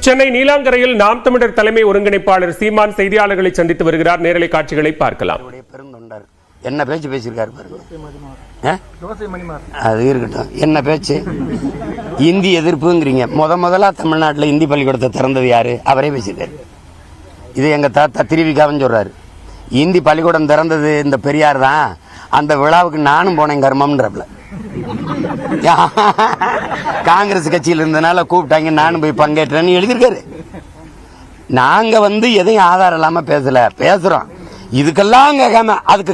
சென்னை நீலாங்கரையில் நாம் தமிழர் தலைமை ஒருங்கிணைப்பாளர் சீமான் செய்தியாளர்களை சந்தித்து வருகிறார். நேரலை காட்சிகளை பார்க்கலாம். பெருந்தொண்டர் என்ன பேச்சு பேசியிருக்காரு பாருங்க. அது இருக்கட்டும், என்ன பேச்சு? இந்தி எதிர்ப்புங்கிறீங்க. முதலா தமிழ்நாட்டில் இந்தி பள்ளிக்கூடத்தை திறந்தது யாரு? அவரே பேசியிருக்காரு. இது எங்க தாத்தா திருவிக்காவன்னு சொல்றாரு. இந்தி பள்ளிக்கூடம் திறந்தது இந்த பெரியார் தான். அந்த விழாவுக்கு நானும் போனேன் கர்மம்ன்றப்பல. காங்கிரஸ் கட்சியில் இருந்தனால கூப்பிட்டாங்க, நானும் போய் பங்கேற்றேன்னு எழுதியிருக்காரு. நாங்க எதையும் ஆதாரம் இல்லாம பேசுறோம். இதுக்கெல்லாம் கேட்காம அதுக்கு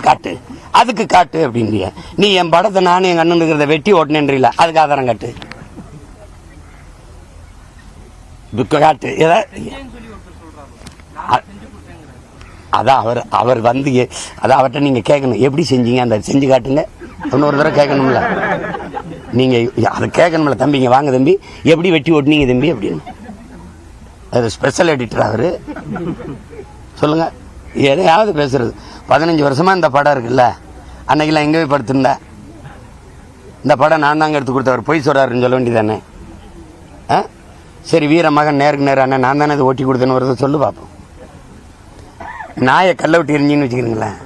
காட்டு அப்படின்றிய. நீ என் படத்தை நானும் எங்க அண்ணன் இருக்கிறத வெட்டி ஓட்டினேன்றீல, அதுக்கு ஆதாரம் காட்டு. காட்டு. அதான் அவர் அதான் அவர்கிட்ட நீங்க கேட்கணும், எப்படி செஞ்சீங்க அந்த செஞ்சு காட்டுங்க. இன்னொரு தடவை கேட்கணும்ல, நீங்க அதை கேட்கணும்ல. தம்பிங்க வாங்க தம்பி, எப்படி வெட்டி ஓட்டினீங்க தம்பி அப்படின்னு. அது ஸ்பெஷல் எடிட்டர் அவரு. சொல்லுங்க, எதையாவது பேசுறது. 15 வருஷமா இந்த படம் இருக்குல்ல, அன்னைக்கெல்லாம் எங்க போய் படுத்திருந்த? இந்த படம் நான் தாங்க எடுத்து கொடுத்தவர், பொய் சொல்றாருன்னு சொல்ல வேண்டியதானே? சரி, வீர மகன் நேருக்கு நேரம் அண்ணன் நான் தானே அதை ஓட்டி கொடுத்தேன்னு வருது, சொல்லு பார்ப்போம். நாயை கல்ல விட்டு எரிஞ்சின்னு வச்சுக்கிறீங்களேன்,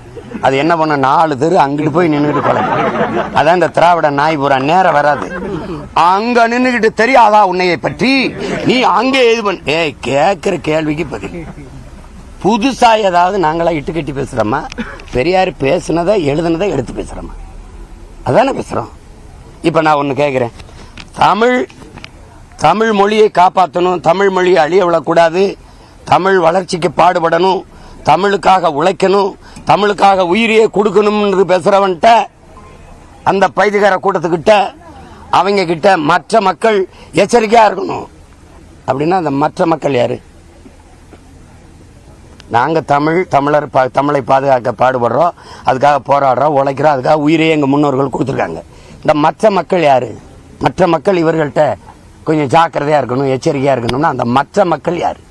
அது என்ன பண்ண 4 தெரு அங்கிட்டு போய் நின்றுட்டு கொலை. அதான் இந்த திராவிட நாய் பூரா நேரம் வராது. அங்க நின்றுகிட்டு தெரியாதா உன்னையை பற்றி, நீ அங்கே இது பண்ண கேட்கிற கேள்விக்கு பதில். புதுசா ஏதாவது நாங்களா இட்டு கட்டி பேசுறோமா? பெரியார் பேசுனதை எழுதுனதை எடுத்து பேசுறோமா? அதானே பேசுறோம். இப்ப நான் ஒண்ணு கேட்கிறேன், தமிழ் மொழியை காப்பாற்றணும், தமிழ் மொழியை அழிய விடக்கூடாது, தமிழ் வளர்ச்சிக்கு பாடுபடணும், தமிழுக்காக உழைக்கணும், தமிழுக்காக உயிரியே கொடுக்கணும் பேசுறவன்ட்ட, அந்த பைதிகார கூட்டத்துக்கிட்ட, அவங்க கிட்ட மற்ற மக்கள் எச்சரிக்கையா இருக்கணும். அப்படின்னா அந்த மற்ற மக்கள் யாரு? நாங்க தமிழர் தமிழை பாதுகாக்க பாடுபடுறோம், அதுக்காக போராடுறோம், உழைக்கிறோம், அதுக்காக உயிரையே எங்க முன்னோர்கள் கொடுத்துருக்காங்க. இந்த மற்ற மக்கள் யாரு? மற்ற மக்கள் இவர்கள்ட்ட கொஞ்சம் ஜாக்கிரதையா இருக்கணும், எச்சரிக்கையா இருக்கணும்னா அந்த மற்ற மக்கள் யாரு?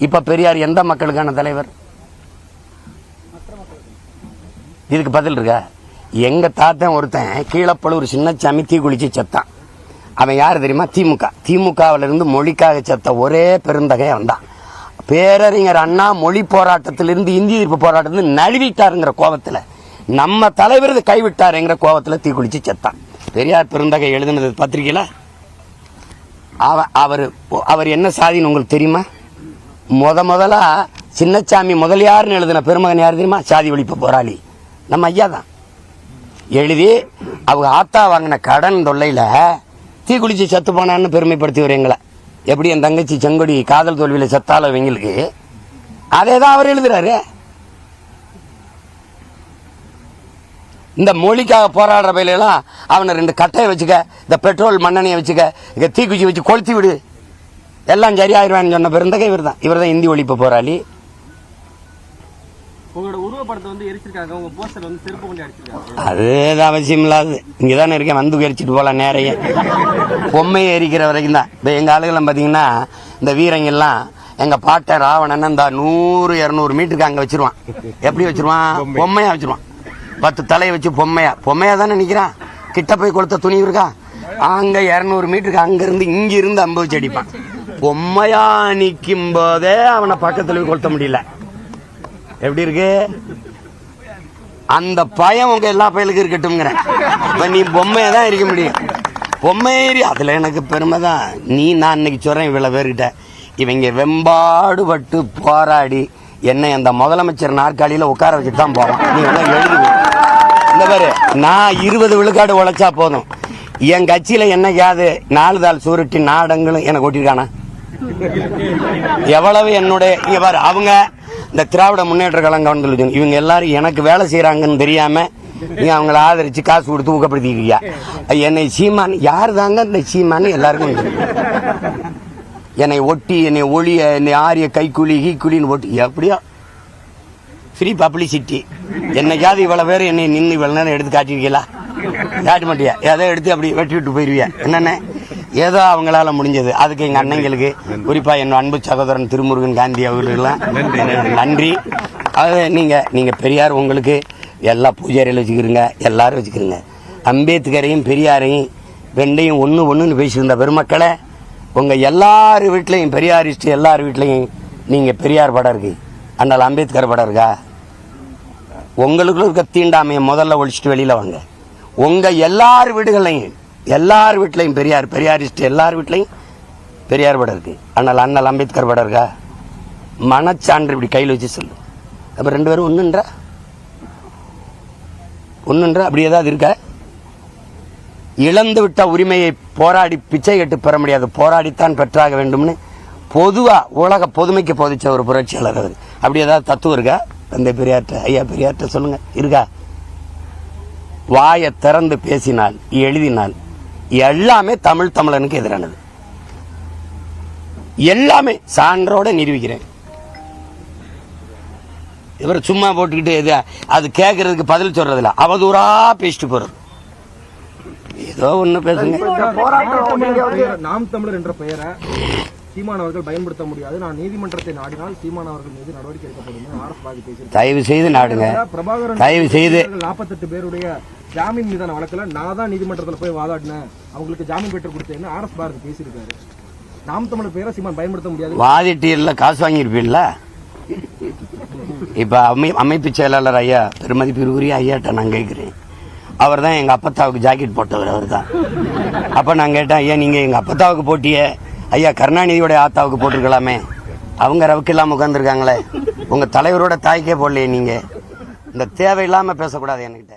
இப்ப பெரியார் எந்த மக்களுக்கான தலைவர்? இதுக்கு பதில் இருக்கா? எங்க தாத்தன் ஒருத்தன் கீழப்பழூர் சின்னச்சாமி தீ குளிச்சு செத்தான். அவன் யாரு தெரியுமா? திமுகவில இருந்து மொழிக்காக செத்த ஒரே பெருந்தகை அவன் தான். பேரறிஞர் அண்ணா மொழி போராட்டத்திலிருந்து இந்தி எதிர்ப்பு போராட்டத்திலிருந்து நழுவிட்டாருங்கிற கோபத்துல, நம்ம தலைவர் கைவிட்டாருங்கிற கோபத்துல தீ குளிச்சு செத்தான். பெரியார் பெருந்தகை எழுதினது பத்திரிகையில. அவர் என்ன சாதின்னு உங்களுக்கு தெரியுமா? முதலா சின்னச்சாமி முதலியார்னு எழுதின பெருமகன் யார் தெரியுமா? சாதி ஒழிப்பு போராளி நம்ம ஐயா தான். எழுதி அவங்க ஆத்தா வாங்கின கடன் தொல்லையில தீ குளிச்சு செத்து போனான்னு பெருமைப்படுத்தி எங்களை. எப்படி என் தங்கச்சி செங்கொடி காதல் தோல்வியில செத்தால இவங்களுக்கு, அதேதான் அவர் எழுதுறாரு. இந்த மொழிக்காக போராடுற பயிலாம் அவனை 2 கட்டையை வச்சுக்க, இந்த பெட்ரோல் மண்ணெண்ணையை வச்சுக்க, தீக்குச்சி வச்சு கொளுத்தி விடு, எல்லாம் சரியாயிருவான்னு சொன்ன பெருந்தகை இவர் தான். இவர் தான் இந்தி ஒழிப்பு போராளி. அது அவசியம் இல்லாது. இங்கதானே இருக்கேன், வந்து எரிச்சிட்டு போலாம். நேரைய பொம்மையை எரிக்கிற வரைக்கும் தான். இப்ப எங்க ஆளுகள்லாம் பாத்தீங்கன்னா, இந்த வீரங்கெல்லாம் எங்க பாட்ட ராவணன் இந்த 100-200 மீட்டருக்கு அங்க வச்சிருவான். எப்படி வச்சிருவான்? பொம்மையா வச்சிருவான். 10 தலையை வச்சு பொம்மையா தானே நிக்கிறான். கிட்ட போய் கொளுத்த துணி இருக்கா? அங்க 200 மீட்டருக்கு அங்க இருந்து இங்க இருந்து அம்பு வச்சு அடிப்பான். பொம்மையா நிக்கும் போதே அவனை பக்கத்துல போய் கொளுத்த முடியல. எப்படி இருக்கு? அந்த பயம் உங்க எல்லா பயலுக்கும் இருக்கட்டும்ங்கிற. இப்ப நீ பொம்மையை தான் இருக்க முடியும். பொம்மையேறி அதுல எனக்கு பெருமை தான். நான் இன்னைக்கு சொல்றேன், இவ்வளவு பேர்கிட்ட இவங்க வெம்பாடுபட்டு போராடி என்னை அந்த முதலமைச்சர் நாற்காலியில உட்கார வச்சுட்டு தான் போவான். நீ எழுதுவீங்க இந்த பேரு. நான் 20 விழுக்காடு உழைச்சா போதும். என் கட்சியில என்னைக்காவது 4 தாள் சுருட்டி நாடங்களும் எனக்கு ஓட்டிருக்கானா? எவ்வளவு என்னுடைய அவங்க இந்த திராவிட முன்னேற்ற கழகம் இவங்க எல்லாரும் எனக்கு வேலை செய்யறாங்கன்னு தெரியாம நீங்க அவங்களை ஆதரிச்சு காசு கொடுத்து ஊக்கப்படுத்திக்கிறியா? என்னை சீமான் யாரு தாங்க? இந்த சீமான் எல்லாருக்கும் என்னை ஒட்டி, என்னை ஒளிய, என்னை ஆரிய கைக்கூலி கீக்கூலின்னு ஒட்டி, எப்படியோ ஃப்ரீ பப்ளிசிட்டி. என்னைக்காவது இவ்வளவு பேர் என்னை நின்று இவ்வளவு நேரம் எடுத்து காட்டிருக்கீங்களா? காட்ட மாட்டியா? ஏதோ எடுத்து அப்படி வெட்டி விட்டு போயிருவியா? என்னென்ன ஏதோ அவங்களால முடிஞ்சது. அதுக்கு எங்க அண்ணங்களுக்கு, குறிப்பா என் அன்பு சகோதரன் திருமுருகன் காந்தி அவர்களுக்கெல்லாம் நன்றி. அது நீங்க பெரியார் உங்களுக்கு எல்லா பூஜாரியில் வச்சுக்கிறீங்க, எல்லாரும் வச்சுக்கிறீங்க. அம்பேத்கரையும் பெரியாரையும் ரெண்டையும் ஒண்ணுன்னு பேசியிருந்த பெருமக்களை உங்க எல்லார் வீட்லையும் பெரியாரிஸ்ட் எல்லார் வீட்லையும் நீங்க பெரியார் படம் இருக்கு, அண்ணல் அம்பேத்கர் படம் இருக்கா? உங்களுக்குள்ள இருக்க தீண்டாமையை முதல்ல ஒழிச்சிட்டு வெளியில வாங்க. உங்க எல்லார் வீட்லையும் பெரியாரிஸ்ட் எல்லார் வீட்லையும் பெரியார் படம் இருக்கு, அண்ணல் அம்பேத்கர் படம் இருக்கா? மனச்சான்று இப்படி கையில் வச்சு சொல்லு. அப்ப 2 பேரும் ஒண்ணுன்றா அப்படி ஏதாவது இருக்க? இழந்து விட்ட உரிமையை போராடி பிச்சை கட்டு பெற முடியாது, போராடித்தான் பெற்றாக வேண்டும்னு பொதுவா உலக பொதுமைக்கு போதிச்ச ஒரு புரட்சியாளர் அவர். அப்படி ஏதாவது தத்துவம் இருக்கா? அந்த பெரியார்ட்ட, ஐயா பெரியார்ட்ட சொல்லுங்க, இருக்கா? வாயை திறந்து பேசினால் எழுதினால் எல்லாமே தமிழனுக்கு எதிரானது, எல்லாமே சான்றோட நிரூபிக்கிறேன். இவர் சும்மா போட்டுக்கிட்டு அது கேட்கறதுக்கு பதில் சொல்றதில்ல, அவதூறா பேசிட்டு போறது. ஏதோ ஒண்ணு பேசுங்க. நாம் தமிழர் என்ற பெயரை சீமான் அவர்கள் பயன்படுத்த முடியாது, நான் நீதிமன்றத்தை நாடினால் சீமான் அவர்கள் மீது நடவடிக்கை எடுக்கப்படும். தயவு செய்து நாடுங்க, தயவு செய்து. 48 பேருடைய ஜாமீன் மீதான வழக்குல நான் தான் நீதிமன்றத்தில் போய் வாதாடினேன், அவங்களுக்கு ஜாமீன் பெற்று கொடுத்தேன்னு ஆர்எஸ் பாரதி பேசியிருக்காரு. நாம் தமிழர் பெயரை சீமான் பயன்படுத்த முடியாது. வாதிட்டியல்ல காசு வாங்கியிருப்பீல்ல? இப்ப அமைப்பு செயலாளர் ஐயா பெருமதிப்பிற்குரிய ஐயாட்ட நான் கேட்கிறேன், அவர் தான் எங்க அப்பத்தாவுக்கு ஜாக்கெட் போட்டவர், அவர் தான். அப்ப நான் கேட்டேன், ஐயா நீங்க எங்க அப்பத்தாவுக்கு போட்டியே, ஐயா கருணாநிதியோட ஆத்தாவுக்கு போட்டிருக்கலாமே, அவங்க ரவுக்கு இல்லாம உட்கார்ந்துருக்காங்களே, உங்க தலைவரோட தாய்க்கே போடலையே. நீங்க இந்த தேவையில்லாம பேசக்கூடாது என்கிட்ட.